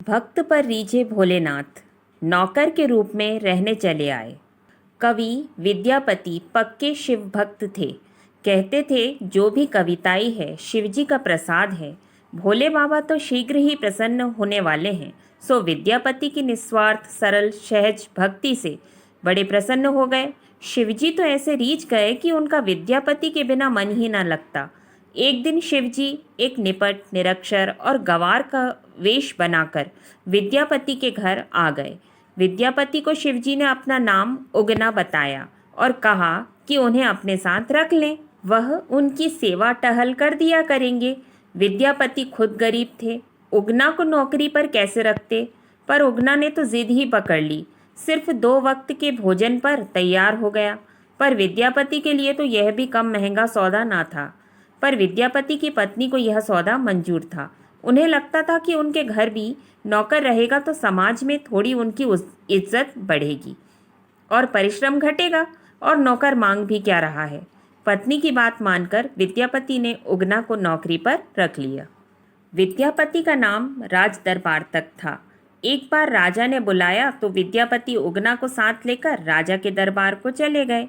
भक्त पर रीझे भोलेनाथ नौकर के रूप में रहने चले आए। कवि विद्यापति पक्के शिव भक्त थे। कहते थे जो भी कविताई है शिवजी का प्रसाद है। भोले बाबा तो शीघ्र ही प्रसन्न होने वाले हैं। सो विद्यापति की निस्वार्थ सरल सहज भक्ति से बड़े प्रसन्न हो गए। शिवजी तो ऐसे रीझ गए कि उनका विद्यापति के बिना मन ही न लगता। एक दिन शिवजी एक निपट निरक्षर और गंवार का वेश बनाकर विद्यापति के घर आ गए। विद्यापति को शिवजी ने अपना नाम उगना बताया और कहा कि उन्हें अपने साथ रख लें, वह उनकी सेवा टहल कर दिया करेंगे। विद्यापति खुद गरीब थे, उगना को नौकरी पर कैसे रखते, पर उगना ने तो जिद ही पकड़ ली। सिर्फ 2 वक्त के भोजन पर तैयार हो गया। पर विद्यापति के लिए तो यह भी कम महंगा सौदा ना था। पर विद्यापति की पत्नी को यह सौदा मंजूर था। उन्हें लगता था कि उनके घर भी नौकर रहेगा तो समाज में थोड़ी उनकी इज्जत बढ़ेगी और परिश्रम घटेगा, और नौकर मांग भी क्या रहा है। पत्नी की बात मानकर विद्यापति ने उगना को नौकरी पर रख लिया। विद्यापति का नाम राज दरबार तक था। एक बार राजा ने बुलाया तो विद्यापति उगना को साथ लेकर राजा के दरबार को चले गए।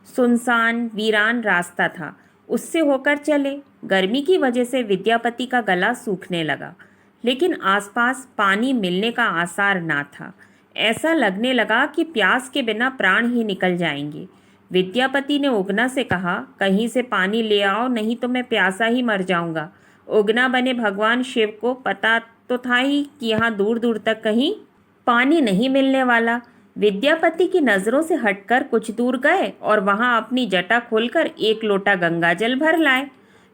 सुनसान वीरान रास्ता था, उससे होकर चले। गर्मी की वजह से विद्यापति का गला सूखने लगा, लेकिन आसपास पानी मिलने का आसार ना था। ऐसा लगने लगा कि प्यास के बिना प्राण ही निकल जाएंगे। विद्यापति ने उगना से कहा, कहीं से पानी ले आओ, नहीं तो मैं प्यासा ही मर जाऊंगा। उगना बने भगवान शिव को पता तो था ही कि यहाँ दूर दूर तक कहीं पानी नहीं मिलने वाला। विद्यापति की नज़रों से हटकर कुछ दूर गए और वहां अपनी जटा खोलकर 1 लोटा गंगा जल भर लाए।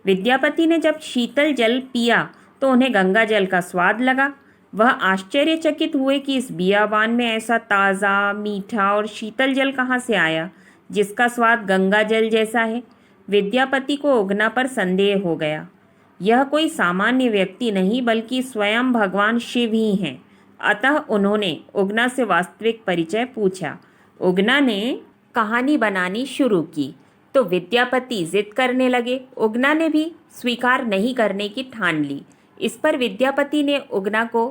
विद्यापति ने जब शीतल जल पिया तो उन्हें गंगा जल का स्वाद लगा। वह आश्चर्यचकित हुए कि इस बियाबान में ऐसा ताज़ा, मीठा और शीतल जल कहाँ से आया, जिसका स्वाद गंगा जल जैसा है। विद्यापति को उगना पर संदेह हो गया। यह कोई सामान्य व्यक्ति नहीं बल्कि स्वयं भगवान शिव ही हैं। अतः उन्होंने उगना से वास्तविक परिचय पूछा। उगना ने कहानी बनानी शुरू की तो विद्यापति जिद करने लगे। उगना ने भी स्वीकार नहीं करने की ठान ली। इस पर विद्यापति ने उगना को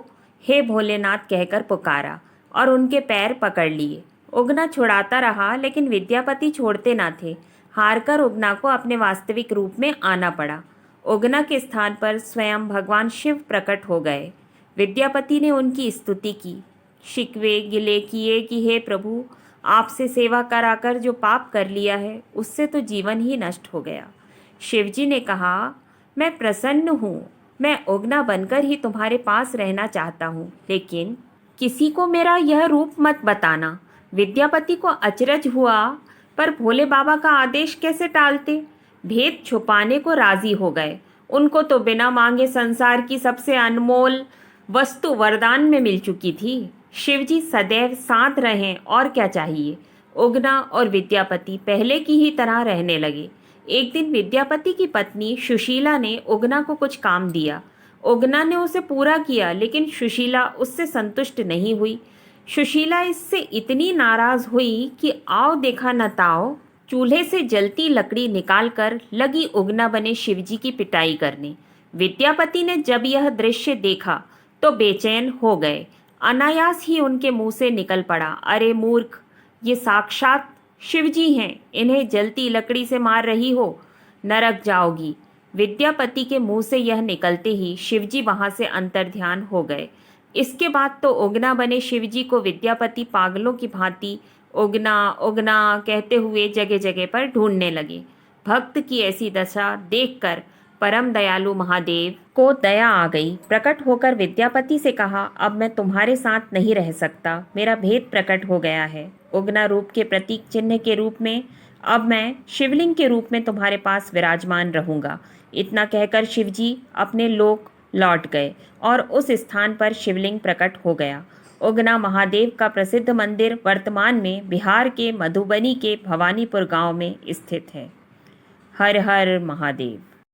हे भोलेनाथ कहकर पुकारा और उनके पैर पकड़ लिए। उगना छुड़ाता रहा, लेकिन विद्यापति छोड़ते ना थे। हारकर उगना को अपने वास्तविक रूप में आना पड़ा। उगना के स्थान पर स्वयं भगवान शिव प्रकट हो गए। विद्यापति ने उनकी स्तुति की, शिकवे गिले किए कि हे प्रभु, आपसे सेवा कराकर जो पाप कर लिया है उससे तो जीवन ही नष्ट हो गया। शिवजी ने कहा, मैं प्रसन्न हूँ, मैं उगना बनकर ही तुम्हारे पास रहना चाहता हूँ, लेकिन किसी को मेरा यह रूप मत बताना। विद्यापति को अचरज हुआ, पर भोले बाबा का आदेश कैसे टालते। भेद छुपाने को राजी हो गए। उनको तो बिना मांगे संसार की सबसे अनमोल वस्तु वरदान में मिल चुकी थी। शिवजी सदैव साथ रहें, और क्या चाहिए। उगना और विद्यापति पहले की ही तरह रहने लगे। एक दिन विद्यापति की पत्नी सुशीला ने उगना को कुछ काम दिया। उगना ने उसे पूरा किया, लेकिन सुशीला उससे संतुष्ट नहीं हुई। सुशीला इससे इतनी नाराज हुई कि आओ देखा न ताओ, चूल्हे से जलती लकड़ी निकालकर लगी उगना बने शिवजी की पिटाई करने। विद्यापति ने जब यह दृश्य देखा तो बेचैन हो गए। अनायास ही उनके मुंह से निकल पड़ा, अरे मूर्ख, ये साक्षात शिवजी हैं, इन्हें जलती लकड़ी से मार रही हो, नरक जाओगी। विद्यापति के मुंह से यह निकलते ही शिवजी वहां से अंतर्ध्यान हो गए। इसके बाद तो उगना बने शिवजी को विद्यापति पागलों की भांति उगना उगना कहते हुए जगह जगह पर ढूंढने लगे। भक्त की ऐसी दशा देखकर परम दयालु महादेव को दया आ गई। प्रकट होकर विद्यापति से कहा, अब मैं तुम्हारे साथ नहीं रह सकता, मेरा भेद प्रकट हो गया है। उगना रूप के प्रतीक चिन्ह के रूप में अब मैं शिवलिंग के रूप में तुम्हारे पास विराजमान रहूंगा। इतना कहकर शिवजी अपने लोक लौट गए और उस स्थान पर शिवलिंग प्रकट हो गया। उगना महादेव का प्रसिद्ध मंदिर वर्तमान में बिहार के मधुबनी के भवानीपुर गांव में स्थित है। हर हर महादेव।